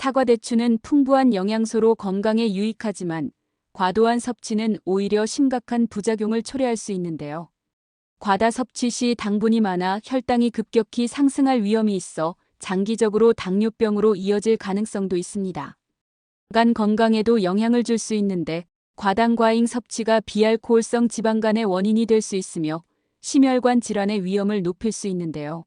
사과 대추는 풍부한 영양소로 건강에 유익하지만 과도한 섭취는 오히려 심각한 부작용을 초래할 수 있는데요. 과다 섭취 시 당분이 많아 혈당이 급격히 상승할 위험이 있어 장기적으로 당뇨병으로 이어질 가능성도 있습니다. 간 건강에도 영향을 줄 수 있는데 과당 과잉 섭취가 비알코올성 지방간의 원인이 될 수 있으며 심혈관 질환의 위험을 높일 수 있는데요.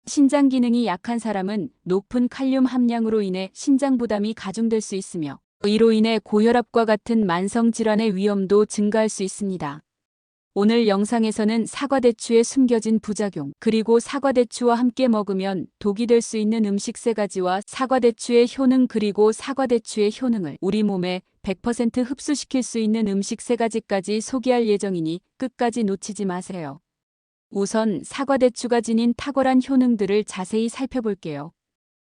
신장 기능이 약한 사람은 높은 칼륨 함량으로 인해 신장 부담이 가중될 수 있으며 이로 인해 고혈압과 같은 만성 질환의 위험도 증가할 수 있습니다. 오늘 영상에서는 사과대추의 숨겨진 부작용, 그리고 사과대추와 함께 먹으면 독이 될 수 있는 음식 3가지와 사과대추의 효능 그리고 사과대추의 효능을 우리 몸에 100% 흡수시킬 수 있는 음식 3가지까지 소개할 예정이니 끝까지 놓치지 마세요. 우선 사과대추가 지닌 탁월한 효능들을 자세히 살펴볼게요.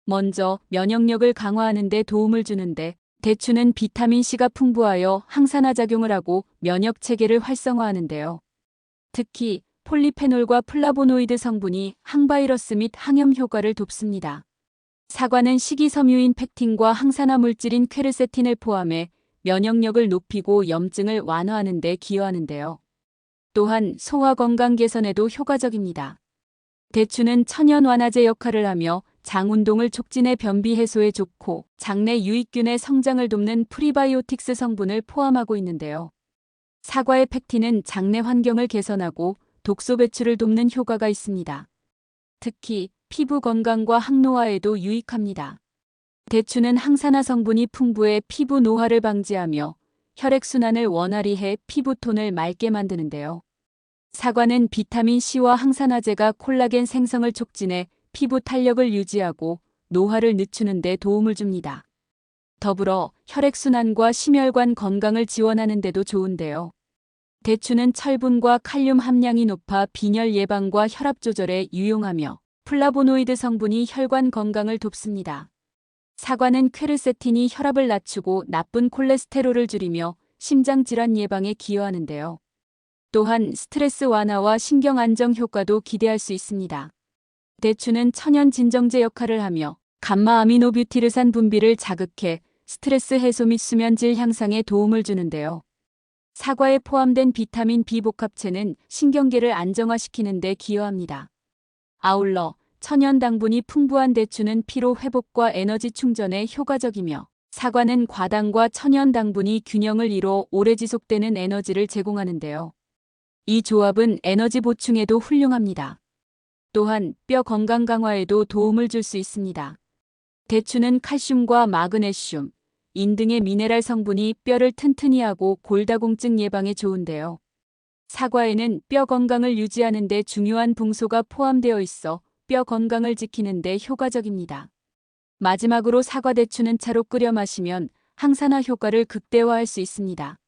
먼저 면역력을 강화하는 데 도움을 주는데 대추는 비타민C가 풍부하여 항산화 작용을 하고 면역 체계를 활성화하는데요. 특히 폴리페놀과 플라보노이드 성분이 항바이러스 및 항염 효과를 돕습니다. 사과는 식이섬유인 펙틴과 항산화 물질인 퀘르세틴을 포함해 면역력을 높이고 염증을 완화하는 데 기여하는데요. 또한 소화 건강 개선에도 효과적입니다. 대추는 천연 완화제 역할을 하며 장 운동을 촉진해 변비 해소에 좋고 장내 유익균의 성장을 돕는 프리바이오틱스 성분을 포함하고 있는데요. 사과의 펙틴은 장내 환경을 개선하고 독소 배출을 돕는 효과가 있습니다. 특히 피부 건강과 항노화에도 유익합니다. 대추는 항산화 성분이 풍부해 피부 노화를 방지하며 혈액순환을 원활히 해 피부톤을 맑게 만드는데요. 사과는 비타민C와 항산화제가 콜라겐 생성을 촉진해 피부 탄력을 유지하고 노화를 늦추는 데 도움을 줍니다. 더불어 혈액순환과 심혈관 건강을 지원하는 데도 좋은데요. 대추는 철분과 칼륨 함량이 높아 빈혈 예방과 혈압 조절에 유용하며 플라보노이드 성분이 혈관 건강을 돕습니다. 사과는 퀘르세틴이 혈압을 낮추고 나쁜 콜레스테롤을 줄이며 심장질환 예방에 기여하는데요. 또한 스트레스 완화와 신경 안정 효과도 기대할 수 있습니다. 대추는 천연 진정제 역할을 하며 감마 아미노뷰티르산 분비를 자극해 스트레스 해소 및 수면 질 향상에 도움을 주는데요. 사과에 포함된 비타민 B 복합체는 신경계를 안정화시키는 데 기여합니다. 아울러 천연 당분이 풍부한 대추는 피로 회복과 에너지 충전에 효과적이며 사과는 과당과 천연 당분이 균형을 이뤄 오래 지속되는 에너지를 제공하는데요. 이 조합은 에너지 보충에도 훌륭합니다. 또한 뼈 건강 강화에도 도움을 줄 수 있습니다. 대추는 칼슘과 마그네슘, 인 등의 미네랄 성분이 뼈를 튼튼히 하고 골다공증 예방에 좋은데요. 사과에는 뼈 건강을 유지하는 데 중요한 봉소가 포함되어 있어 뼈 건강을 지키는 데 효과적입니다. 마지막으로 사과 대추는 차로 끓여 마시면 항산화 효과를 극대화할 수 있습니다.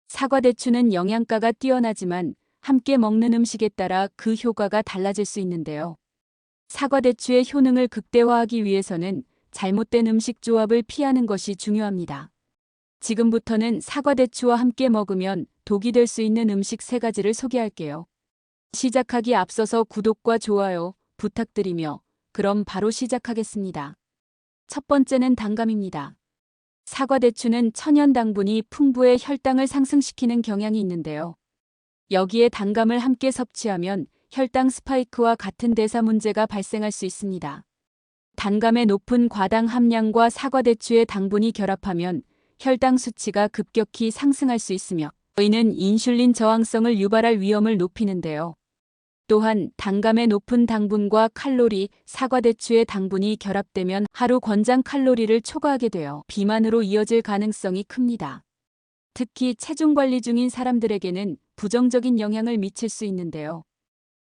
사과 대추는 영양가가 뛰어나지만 함께 먹는 음식에 따라 그 효과가 달라질 수 있는데요. 사과 대추의 효능을 극대화하기 위해서는 잘못된 음식 조합을 피하는 것이 중요합니다. 지금부터는 사과 대추와 함께 먹으면 독이 될 수 있는 음식 3가지를 소개할게요. 시작하기 앞서서 구독과 좋아요 부탁드리며 그럼 바로 시작하겠습니다. 첫 번째는 단감입니다. 사과 대추는 천연 당분이 풍부해 혈당을 상승시키는 경향이 있는데요. 여기에 단감을 함께 섭취하면 혈당 스파이크와 같은 대사 문제가 발생할 수 있습니다. 단감의 높은 과당 함량과 사과 대추의 당분이 결합하면 혈당 수치가 급격히 상승할 수 있으며 이는 인슐린 저항성을 유발할 위험을 높이는데요. 또한 단감의 높은 당분과 칼로리, 사과 대추의 당분이 결합되면 하루 권장 칼로리를 초과하게 되어 비만으로 이어질 가능성이 큽니다. 특히 체중 관리 중인 사람들에게는 부정적인 영향을 미칠 수 있는데요.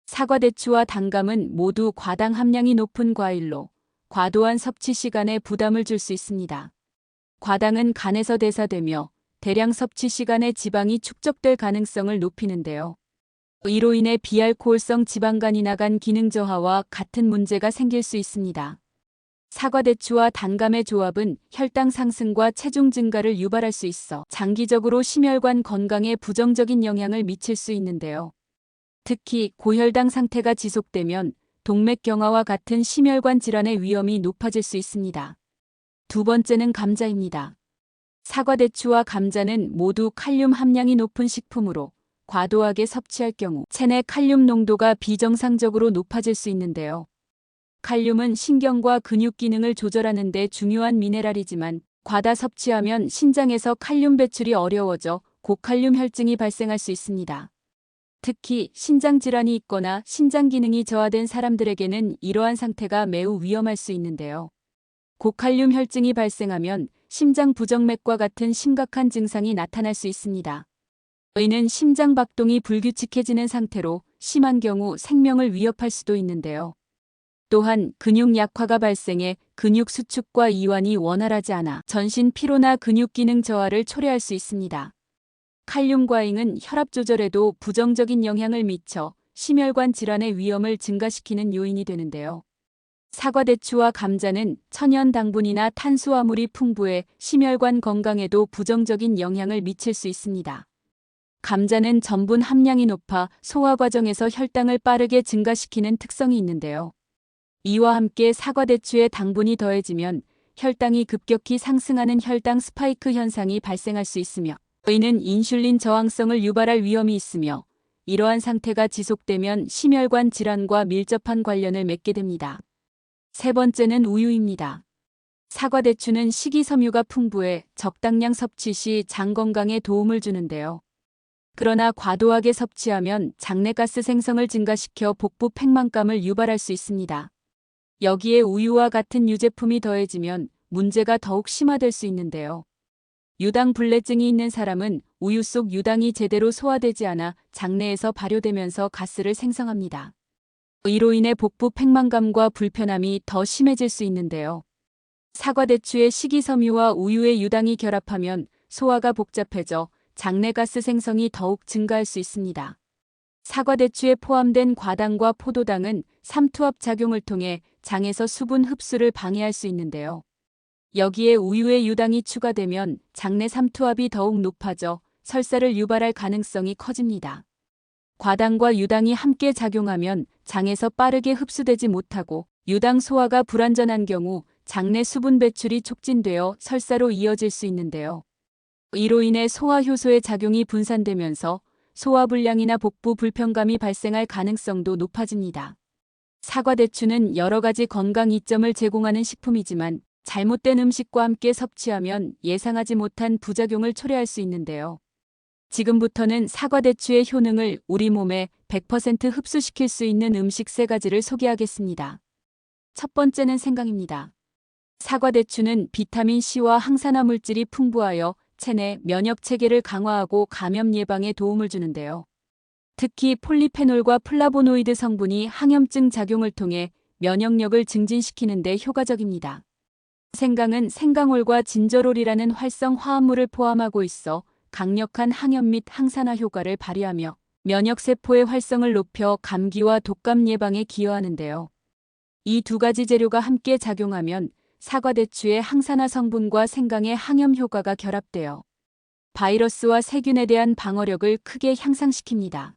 사과 대추와 단감은 모두 과당 함량이 높은 과일로 과도한 섭취 시간에 부담을 줄 수 있습니다. 과당은 간에서 대사되며 대량 섭취 시간에 지방이 축적될 가능성을 높이는데요. 이로 인해 비알코올성 지방간이나 간 기능 저하와 같은 문제가 생길 수 있습니다. 사과 대추와 단감의 조합은 혈당 상승과 체중 증가를 유발할 수 있어 장기적으로 심혈관 건강에 부정적인 영향을 미칠 수 있는데요. 특히 고혈당 상태가 지속되면 동맥경화와 같은 심혈관 질환의 위험이 높아질 수 있습니다. 두 번째는 감자입니다. 사과, 대추와 감자는 모두 칼륨 함량이 높은 식품으로 과도하게 섭취할 경우 체내 칼륨 농도가 비정상적으로 높아질 수 있는데요. 칼륨은 신경과 근육 기능을 조절하는 데 중요한 미네랄이지만 과다 섭취하면 신장에서 칼륨 배출이 어려워져 고칼륨 혈증이 발생할 수 있습니다. 특히 신장 질환이 있거나 신장 기능이 저하된 사람들에게는 이러한 상태가 매우 위험할 수 있는데요. 고칼륨 혈증이 발생하면 심장 부정맥과 같은 심각한 증상이 나타날 수 있습니다. 이는 심장 박동이 불규칙해지는 상태로 심한 경우 생명을 위협할 수도 있는데요. 또한 근육 약화가 발생해 근육 수축과 이완이 원활하지 않아 전신 피로나 근육 기능 저하를 초래할 수 있습니다. 칼륨 과잉은 혈압 조절에도 부정적인 영향을 미쳐 심혈관 질환의 위험을 증가시키는 요인이 되는데요. 사과, 대추와 감자는 천연 당분이나 탄수화물이 풍부해 심혈관 건강에도 부정적인 영향을 미칠 수 있습니다. 감자는 전분 함량이 높아 소화 과정에서 혈당을 빠르게 증가시키는 특성이 있는데요. 이와 함께 사과, 대추의 당분이 더해지면 혈당이 급격히 상승하는 혈당 스파이크 현상이 발생할 수 있으며 이는 인슐린 저항성을 유발할 위험이 있으며 이러한 상태가 지속되면 심혈관 질환과 밀접한 관련을 맺게 됩니다. 세 번째는 우유입니다. 사과, 대추는 식이섬유가 풍부해 적당량 섭취 시 장 건강에 도움을 주는데요. 그러나 과도하게 섭취하면 장내가스 생성을 증가시켜 복부 팽만감을 유발할 수 있습니다. 여기에 우유와 같은 유제품이 더해지면 문제가 더욱 심화될 수 있는데요. 유당 불내증이 있는 사람은 우유 속 유당이 제대로 소화되지 않아 장내에서 발효되면서 가스를 생성합니다. 이로 인해 복부 팽만감과 불편함이 더 심해질 수 있는데요. 사과, 대추의 식이섬유와 우유의 유당이 결합하면 소화가 복잡해져 장내가스 생성이 더욱 증가할 수 있습니다. 사과, 대추에 포함된 과당과 포도당은 삼투압 작용을 통해 장에서 수분 흡수를 방해할 수 있는데요. 여기에 우유의 유당이 추가되면 장내 삼투압이 더욱 높아져 설사를 유발할 가능성이 커집니다. 과당과 유당이 함께 작용하면 장에서 빠르게 흡수되지 못하고 유당 소화가 불완전한 경우 장내 수분 배출이 촉진되어 설사로 이어질 수 있는데요. 이로 인해 소화 효소의 작용이 분산되면서 소화불량이나 복부 불편감이 발생할 가능성도 높아집니다. 사과, 대추는 여러 가지 건강 이점을 제공하는 식품이지만 잘못된 음식과 함께 섭취하면 예상하지 못한 부작용을 초래할 수 있는데요. 지금부터는 사과, 대추의 효능을 우리 몸에 100% 흡수시킬 수 있는 음식 3가지를 소개하겠습니다. 첫 번째는 생강입니다. 사과, 대추는 비타민 C와 항산화 물질이 풍부하여 체내 면역 체계를 강화하고 감염 예방에 도움을 주는데요. 특히 폴리페놀과 플라보노이드 성분이 항염증 작용을 통해 면역력을 증진시키는 데 효과적입니다. 생강은 생강올과 진저롤이라는 활성 화합물을 포함하고 있어 강력한 항염 및 항산화 효과를 발휘하며 면역세포의 활성을 높여 감기와 독감 예방에 기여하는데요. 이 2가지 재료가 함께 작용하면 사과, 대추의 항산화 성분과 생강의 항염 효과가 결합되어 바이러스와 세균에 대한 방어력을 크게 향상시킵니다.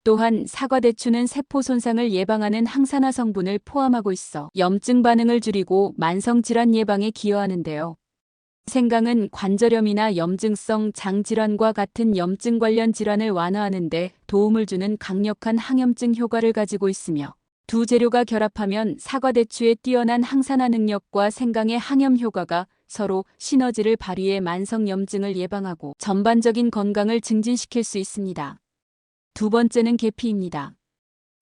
또한 사과, 대추는 세포 손상을 예방하는 항산화 성분을 포함하고 있어 염증 반응을 줄이고 만성질환 예방에 기여하는데요. 생강은 관절염이나 염증성 장질환과 같은 염증 관련 질환을 완화하는 데 도움을 주는 강력한 항염증 효과를 가지고 있으며 두 재료가 결합하면 사과, 대추의 뛰어난 항산화 능력과 생강의 항염 효과가 서로 시너지를 발휘해 만성 염증을 예방하고 전반적인 건강을 증진시킬 수 있습니다. 두 번째는 계피입니다.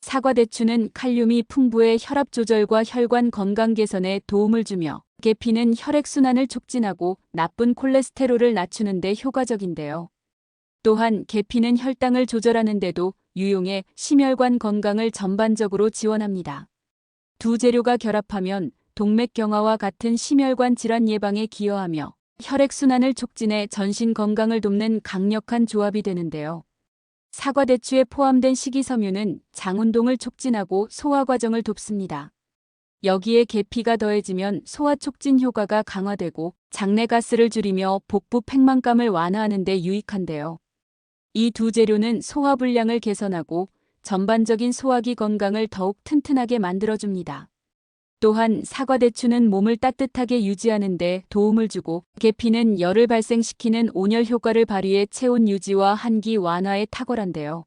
사과, 대추는 칼륨이 풍부해 혈압 조절과 혈관 건강 개선에 도움을 주며 계피는 혈액순환을 촉진하고 나쁜 콜레스테롤을 낮추는 데 효과적인데요. 또한 계피는 혈당을 조절하는 데도 유용해 심혈관 건강을 전반적으로 지원합니다. 두 재료가 결합하면 동맥 경화와 같은 심혈관 질환 예방에 기여하며 혈액순환을 촉진해 전신 건강을 돕는 강력한 조합이 되는데요. 사과, 대추에 포함된 식이섬유는 장 운동을 촉진하고 소화 과정을 돕습니다. 여기에 계피가 더해지면 소화 촉진 효과가 강화되고 장내 가스를 줄이며 복부 팽만감을 완화하는 데 유익한데요. 이 두 재료는 소화불량을 개선하고 전반적인 소화기 건강을 더욱 튼튼하게 만들어줍니다. 또한 사과대추는 몸을 따뜻하게 유지하는 데 도움을 주고, 계피는 열을 발생시키는 온열 효과를 발휘해 체온 유지와 한기 완화에 탁월한데요.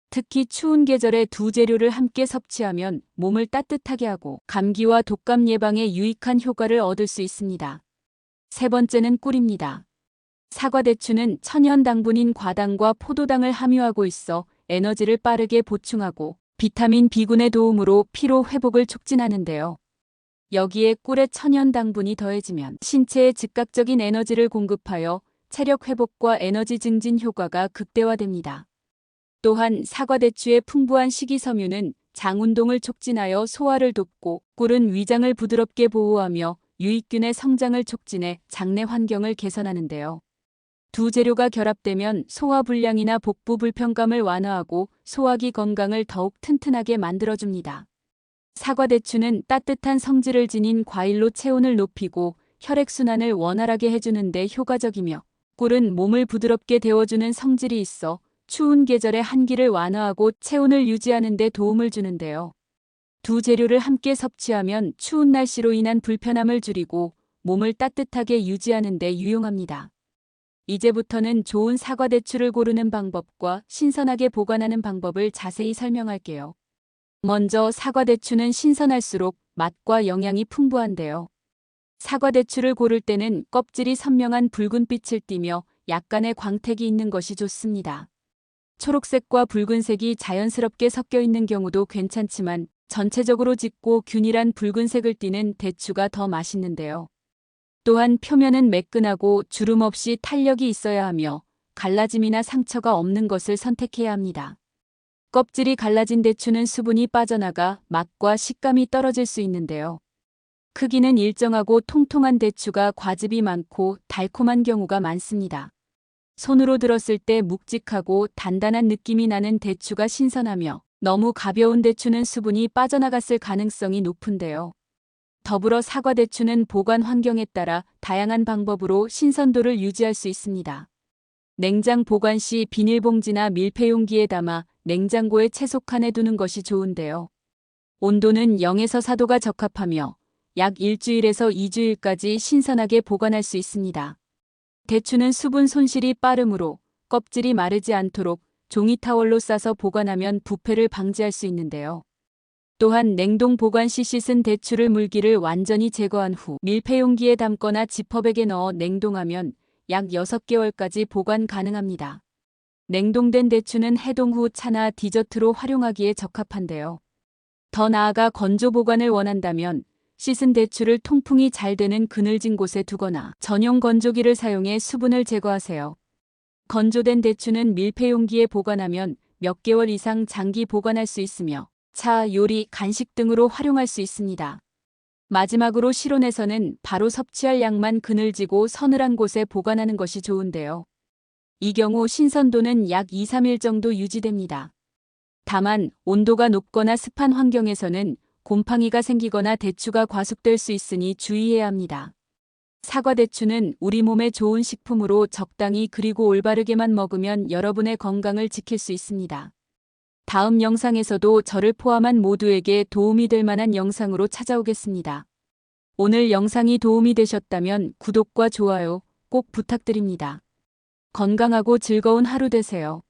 특히 추운 계절에 두 재료를 함께 섭취하면 몸을 따뜻하게 하고 감기와 독감 예방에 유익한 효과를 얻을 수 있습니다. 세 번째는 꿀입니다. 사과대추는 천연 당분인 과당과 포도당을 함유하고 있어 에너지를 빠르게 보충하고 비타민 B군의 도움으로 피로 회복을 촉진하는데요. 여기에 꿀의 천연 당분이 더해지면 신체에 즉각적인 에너지를 공급하여 체력 회복과 에너지 증진 효과가 극대화됩니다. 또한 사과대추의 풍부한 식이섬유는 장 운동을 촉진하여 소화를 돕고, 꿀은 위장을 부드럽게 보호하며 유익균의 성장을 촉진해 장내 환경을 개선하는데요. 두 재료가 결합되면 소화불량이나 복부 불편감을 완화하고 소화기 건강을 더욱 튼튼하게 만들어줍니다. 사과대추는 따뜻한 성질을 지닌 과일로 체온을 높이고 혈액순환을 원활하게 해주는 데 효과적이며, 꿀은 몸을 부드럽게 데워주는 성질이 있어 추운 계절의 한기를 완화하고 체온을 유지하는 데 도움을 주는데요. 두 재료를 함께 섭취하면 추운 날씨로 인한 불편함을 줄이고 몸을 따뜻하게 유지하는 데 유용합니다. 이제부터는 좋은 사과대추를 고르는 방법과 신선하게 보관하는 방법을 자세히 설명할게요. 먼저 사과대추는 신선할수록 맛과 영양이 풍부한데요. 사과대추를 고를 때는 껍질이 선명한 붉은빛을 띠며 약간의 광택이 있는 것이 좋습니다. 초록색과 붉은색이 자연스럽게 섞여 있는 경우도 괜찮지만 전체적으로 짙고 균일한 붉은색을 띠는 대추가 더 맛있는데요. 또한 표면은 매끈하고 주름 없이 탄력이 있어야 하며 갈라짐이나 상처가 없는 것을 선택해야 합니다. 껍질이 갈라진 대추는 수분이 빠져나가 맛과 식감이 떨어질 수 있는데요. 크기는 일정하고 통통한 대추가 과즙이 많고 달콤한 경우가 많습니다. 손으로 들었을 때 묵직하고 단단한 느낌이 나는 대추가 신선하며, 너무 가벼운 대추는 수분이 빠져나갔을 가능성이 높은데요. 더불어 사과대추는 보관 환경에 따라 다양한 방법으로 신선도를 유지할 수 있습니다. 냉장 보관 시 비닐봉지나 밀폐용기에 담아 냉장고에 채소칸에 두는 것이 좋은데요. 온도는 0에서 4도가 적합하며 약 일주일에서 2주일까지 신선하게 보관할 수 있습니다. 대추는 수분 손실이 빠르므로 껍질이 마르지 않도록 종이 타월로 싸서 보관하면 부패를 방지할 수 있는데요. 또한 냉동 보관 시 씻은 대추를 물기를 완전히 제거한 후 밀폐용기에 담거나 지퍼백에 넣어 냉동하면 약 6개월까지 보관 가능합니다. 냉동된 대추는 해동 후 차나 디저트로 활용하기에 적합한데요. 더 나아가 건조 보관을 원한다면 씻은 대추를 통풍이 잘 되는 그늘진 곳에 두거나 전용 건조기를 사용해 수분을 제거하세요. 건조된 대추는 밀폐용기에 보관하면 몇 개월 이상 장기 보관할 수 있으며 차, 요리, 간식 등으로 활용할 수 있습니다. 마지막으로 실온에서는 바로 섭취할 양만 그늘지고 서늘한 곳에 보관하는 것이 좋은데요. 이 경우 신선도는 약 2-3일 정도 유지됩니다. 다만 온도가 높거나 습한 환경에서는 곰팡이가 생기거나 대추가 과숙될 수 있으니 주의해야 합니다. 사과대추는 우리 몸에 좋은 식품으로 적당히 그리고 올바르게만 먹으면 여러분의 건강을 지킬 수 있습니다. 다음 영상에서도 저를 포함한 모두에게 도움이 될 만한 영상으로 찾아오겠습니다. 오늘 영상이 도움이 되셨다면 구독과 좋아요 꼭 부탁드립니다. 건강하고 즐거운 하루 되세요.